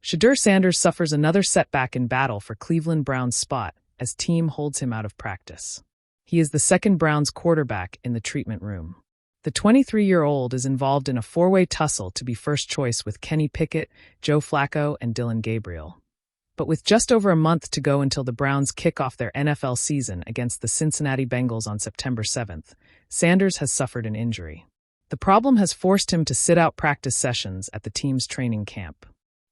Shedeur Sanders suffers another setback in battle for Cleveland Browns' spot as team holds him out of practice. He is the second Browns quarterback in the treatment room. The 23-year-old is involved in a four-way tussle to be first choice with Kenny Pickett, Joe Flacco, and Dillon Gabriel. But with just over a month to go until the Browns kick off their NFL season against the Cincinnati Bengals on September 7th, Sanders has suffered an injury. The problem has forced him to sit out practice sessions at the team's training camp.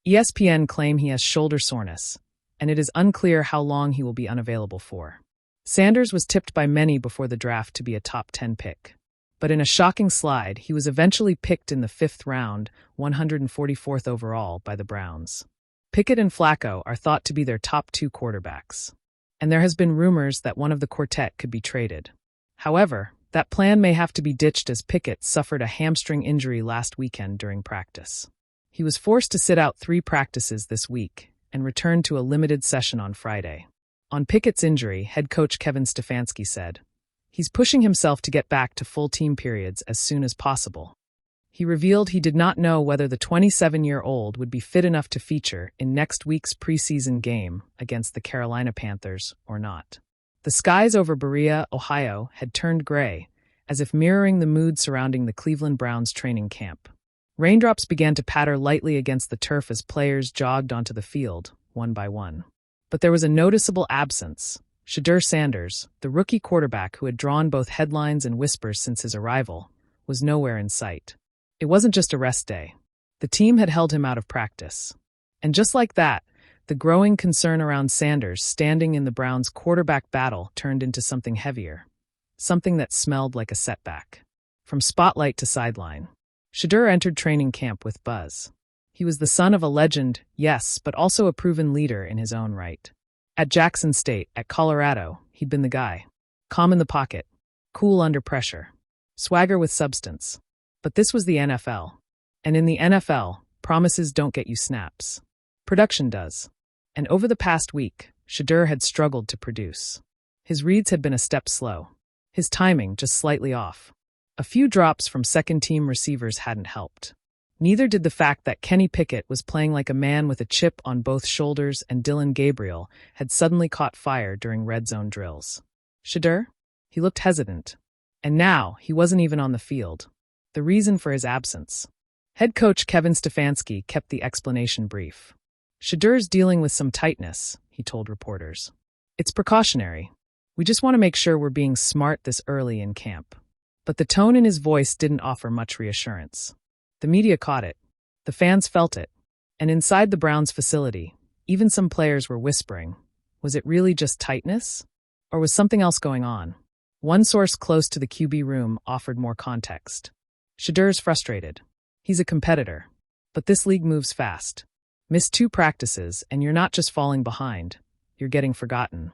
ESPN claim he has shoulder soreness, and it is unclear how long he will be unavailable for. Sanders was tipped by many before the draft to be a top 10 pick. But in a shocking slide, he was eventually picked in the 5th round, 144th overall, by the Browns. Pickett and Flacco are thought to be their top 2 quarterbacks, and there has been rumors that one of the quartet could be traded. However, that plan may have to be ditched as Pickett suffered a hamstring injury last weekend during practice. He was forced to sit out 3 practices this week and returned to a limited session on Friday. On Pickett's injury, head coach Kevin Stefanski said, "He's pushing himself to get back to full team periods as soon as possible." He revealed he did not know whether the 27-year-old would be fit enough to feature in next week's preseason game against the Carolina Panthers or not. The skies over Berea, Ohio, had turned gray, as if mirroring the mood surrounding the Cleveland Browns training camp. Raindrops began to patter lightly against the turf as players jogged onto the field, one by one. But there was a noticeable absence. Shedeur Sanders, the rookie quarterback who had drawn both headlines and whispers since his arrival, was nowhere in sight. It wasn't just a rest day. The team had held him out of practice. And just like that, the growing concern around Sanders standing in the Browns' quarterback battle turned into something heavier. Something that smelled like a setback. From spotlight to sideline, Shedeur entered training camp with buzz. He was the son of a legend, yes, but also a proven leader in his own right. At Jackson State, at Colorado, he'd been the guy. Calm in the pocket, cool under pressure, swagger with substance. But this was the NFL. And in the NFL, promises don't get you snaps. Production does. And over the past week, Shedeur had struggled to produce. His reads had been a step slow. His timing just slightly off. A few drops from second-team receivers hadn't helped. Neither did the fact that Kenny Pickett was playing like a man with a chip on both shoulders and Dillon Gabriel had suddenly caught fire during red zone drills. Shedeur? He looked hesitant. And now, he wasn't even on the field. The reason for his absence. Head coach Kevin Stefanski kept the explanation brief. Shedeur's dealing with some tightness, he told reporters. It's precautionary. We just want to make sure we're being smart this early in camp. But the tone in his voice didn't offer much reassurance. The media caught it. The fans felt it. And inside the Browns facility, even some players were whispering, was it really just tightness? Or was something else going on? One source close to the QB room offered more context. Shedeur's frustrated. He's a competitor. But this league moves fast. Miss 2 practices, and you're not just falling behind. You're getting forgotten.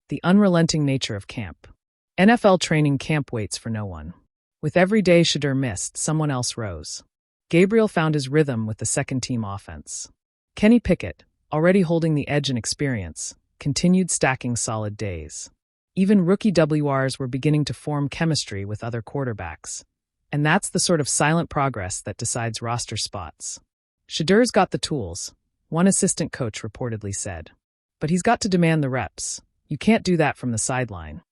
The unrelenting nature of camp. NFL training camp waits for no one. With every day Shedeur missed, someone else rose. Gabriel found his rhythm with the second-team offense. Kenny Pickett, already holding the edge in experience, continued stacking solid days. Even rookie WRs were beginning to form chemistry with other quarterbacks. And that's the sort of silent progress that decides roster spots. Shedeur's got the tools, one assistant coach reportedly said. But he's got to demand the reps. You can't do that from the sideline.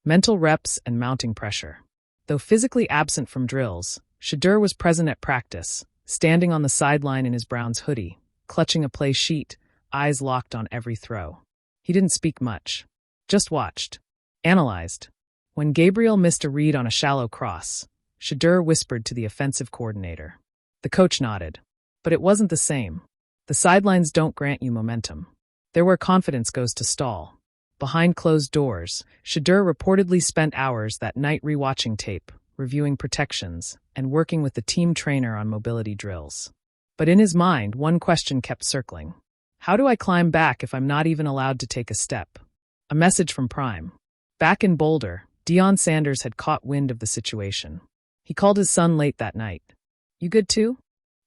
Mental reps and mounting pressure. Though physically absent from drills, Shedeur was present at practice, standing on the sideline in his Browns hoodie, clutching a play sheet, eyes locked on every throw. He didn't speak much. Just watched. Analyzed. When Gabriel missed a read on a shallow cross, Shedeur whispered to the offensive coordinator. The coach nodded. But it wasn't the same. The sidelines don't grant you momentum. They're where confidence goes to stall. Behind closed doors, Shedeur reportedly spent hours that night rewatching tape, reviewing protections, and working with the team trainer on mobility drills. But in his mind, one question kept circling. How do I climb back if I'm not even allowed to take a step? A message from Prime. Back in Boulder, Deion Sanders had caught wind of the situation. He called his son late that night. You good too?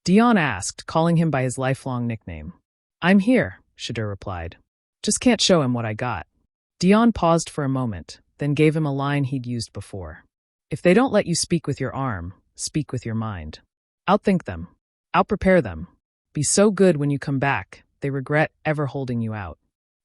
Deion asked, calling him by his lifelong nickname. I'm here, Shedeur replied. Just can't show him what I got. Deion paused for a moment, then gave him a line he'd used before. If they don't let you speak with your arm, speak with your mind. Outthink them. Outprepare them. Be so good when you come back, they regret ever holding you out.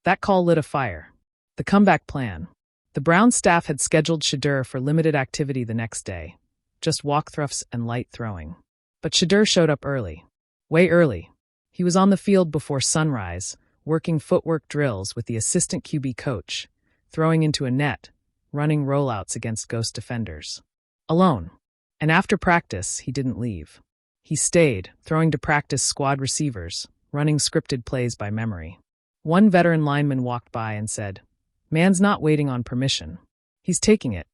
That call lit a fire. The comeback plan. The Browns staff had scheduled Shedeur for limited activity the next day, just walkthroughs and light throwing. But Shedeur showed up early. Way early. He was on the field before sunrise, working footwork drills with the assistant QB coach, throwing into a net, running rollouts against ghost defenders. Alone. And after practice, he didn't leave. He stayed, throwing to practice squad receivers, running scripted plays by memory. One veteran lineman walked by and said, "Man's not waiting on permission. He's taking it."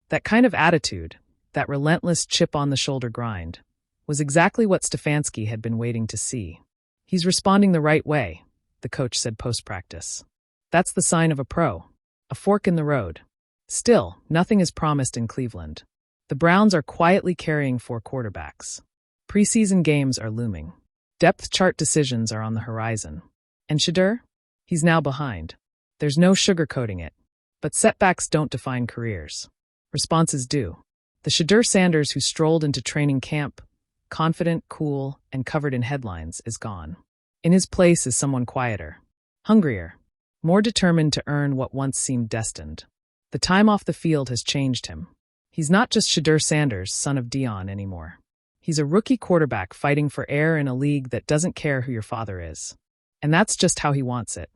That kind of attitude, that relentless chip-on-the-shoulder grind, was exactly what Stefanski had been waiting to see. "He's responding the right way," the coach said post-practice. "That's the sign of a pro. A fork in the road." Still, nothing is promised in Cleveland. The Browns are quietly carrying 4 quarterbacks. Preseason games are looming. Depth chart decisions are on the horizon. And Shedeur? He's now behind. There's no sugarcoating it. But setbacks don't define careers. Responses do. The Shedeur Sanders who strolled into training camp, confident, cool, and covered in headlines, is gone. In his place is someone quieter, hungrier, more determined to earn what once seemed destined. The time off the field has changed him. He's not just Shedeur Sanders, son of Dion, anymore. He's a rookie quarterback fighting for air in a league that doesn't care who your father is. And that's just how he wants it.